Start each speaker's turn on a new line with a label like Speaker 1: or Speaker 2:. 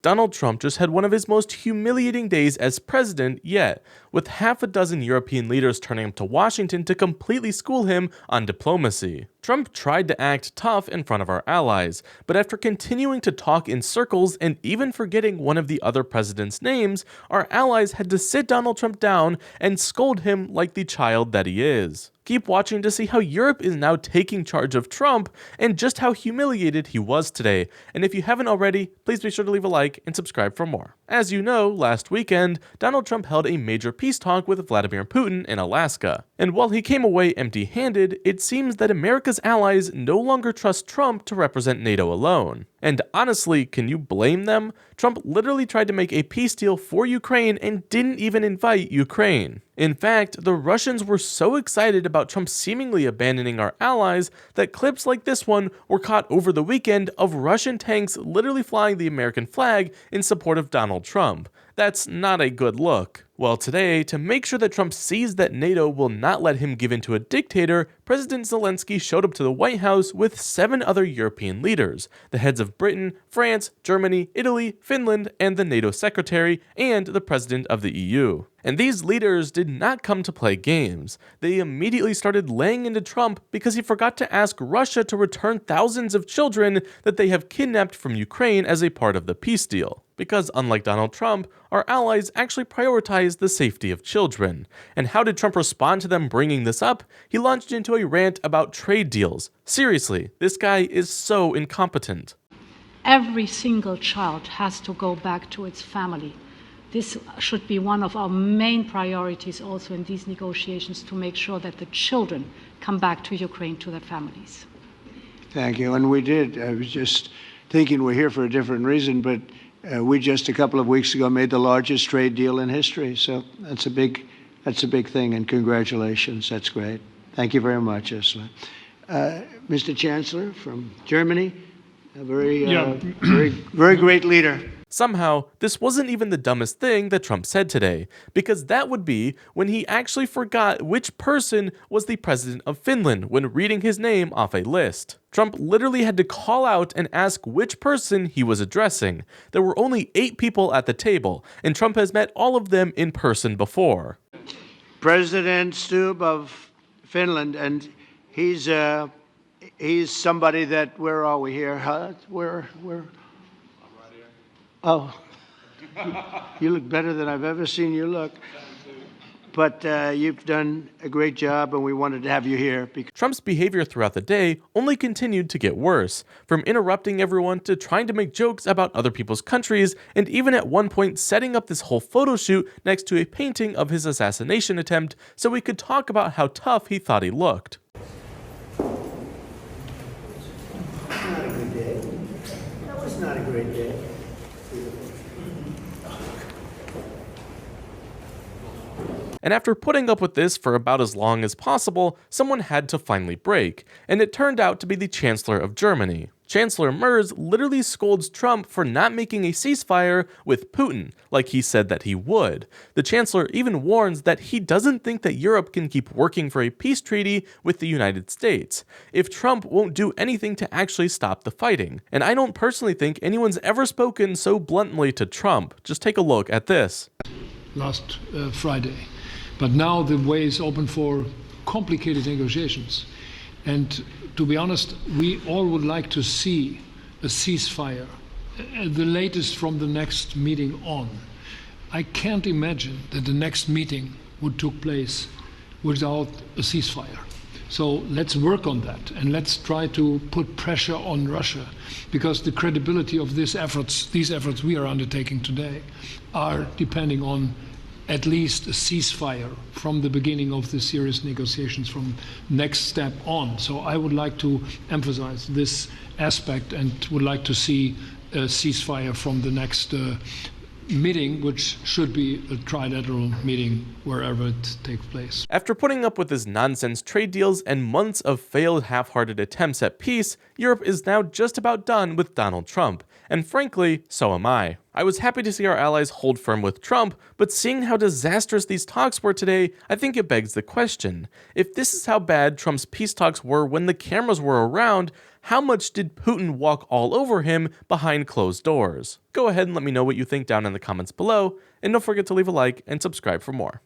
Speaker 1: Donald Trump just had one of his most humiliating days as president yet, with half a dozen European leaders turning up to Washington to completely school him on diplomacy. Trump tried to act tough in front of our allies, but after continuing to talk in circles and even forgetting one of the other president's names, our allies had to sit Donald Trump down and scold him like the child that he is. Keep watching to see how Europe is now taking charge of Trump and just how humiliated he was today. And if you haven't already, please be sure to leave a like and subscribe for more. As you know, last weekend, Donald Trump held a major peace talk with Vladimir Putin in Alaska. And while he came away empty-handed, it seems that America's allies no longer trust Trump to represent NATO alone. And honestly, can you blame them? Trump literally tried to make a peace deal for Ukraine and didn't even invite Ukraine. In fact, the Russians were so excited about Trump seemingly abandoning our allies that clips like this one were caught over the weekend of Russian tanks literally flying the American flag in support of Donald Trump. That's not a good look. Well, today, to make sure that Trump sees that NATO will not let him give in to a dictator, President Zelensky showed up to the White House with 7 other European leaders, the heads of Britain, France, Germany, Italy, Finland, and the NATO secretary, and the president of the EU. And these leaders did not come to play games. They immediately started laying into Trump because he forgot to ask Russia to return thousands of children that they have kidnapped from Ukraine as a part of the peace deal. Because unlike Donald Trump, our allies actually prioritize the safety of children. And how did Trump respond to them bringing this up? He launched into a rant about trade deals. Seriously, this guy is so incompetent.
Speaker 2: Every single child has to go back to its family. This should be one of our main priorities also in these negotiations, to make sure that the children come back to Ukraine to their families.
Speaker 3: Thank you. And we did. I was just thinking we're here for a different reason, but we just a couple of weeks ago made the largest trade deal in history. So that's a big thing, and congratulations. That's great. Thank you very much, Ursula. Mr. Chancellor from Germany, a very great leader.
Speaker 1: Somehow, this wasn't even the dumbest thing that Trump said today, because that would be when he actually forgot which person was the president of Finland when reading his name off a list. Trump literally had to call out and ask which person he was addressing. There were only 8 people at the table, and Trump has met all of them in person before.
Speaker 3: President Stubb of Finland, and he's somebody that, where are we here? Where? Oh, you look better than I've ever seen you look. But you've done a great job, and we wanted to have you here.
Speaker 1: Trump's behavior throughout the day only continued to get worse, from interrupting everyone to trying to make jokes about other people's countries, and even at one point setting up this whole photo shoot next to a painting of his assassination attempt so we could talk about how tough he thought he looked.
Speaker 3: Not a good day. That was not a great day.
Speaker 1: And after putting up with this for about as long as possible, someone had to finally break, and it turned out to be the Chancellor of Germany. Chancellor Merz literally scolds Trump for not making a ceasefire with Putin, like he said that he would. The Chancellor even warns that he doesn't think that Europe can keep working for a peace treaty with the United States, if Trump won't do anything to actually stop the fighting. And I don't personally think anyone's ever spoken so bluntly to Trump. Just take a look at this.
Speaker 4: Last Friday. But now the way is open for complicated negotiations. And to be honest, we all would like to see a ceasefire, the latest from the next meeting on. I can't imagine that the next meeting would take place without a ceasefire. So let's work on that, and let's try to put pressure on Russia, because the credibility of these efforts we are undertaking today are depending on at least a ceasefire from the beginning of the serious negotiations from next step on. So I would like to emphasize this aspect and would like to see a ceasefire from the next meeting, which should be a trilateral meeting wherever it takes place.
Speaker 1: After putting up with his nonsense trade deals and months of failed half-hearted attempts at peace, Europe is now just about done with Donald Trump. And frankly, so am I. I was happy to see our allies hold firm with Trump, but seeing how disastrous these talks were today, I think it begs the question. If this is how bad Trump's peace talks were when the cameras were around, how much did Putin walk all over him behind closed doors? Go ahead and let me know what you think down in the comments below, and don't forget to leave a like and subscribe for more.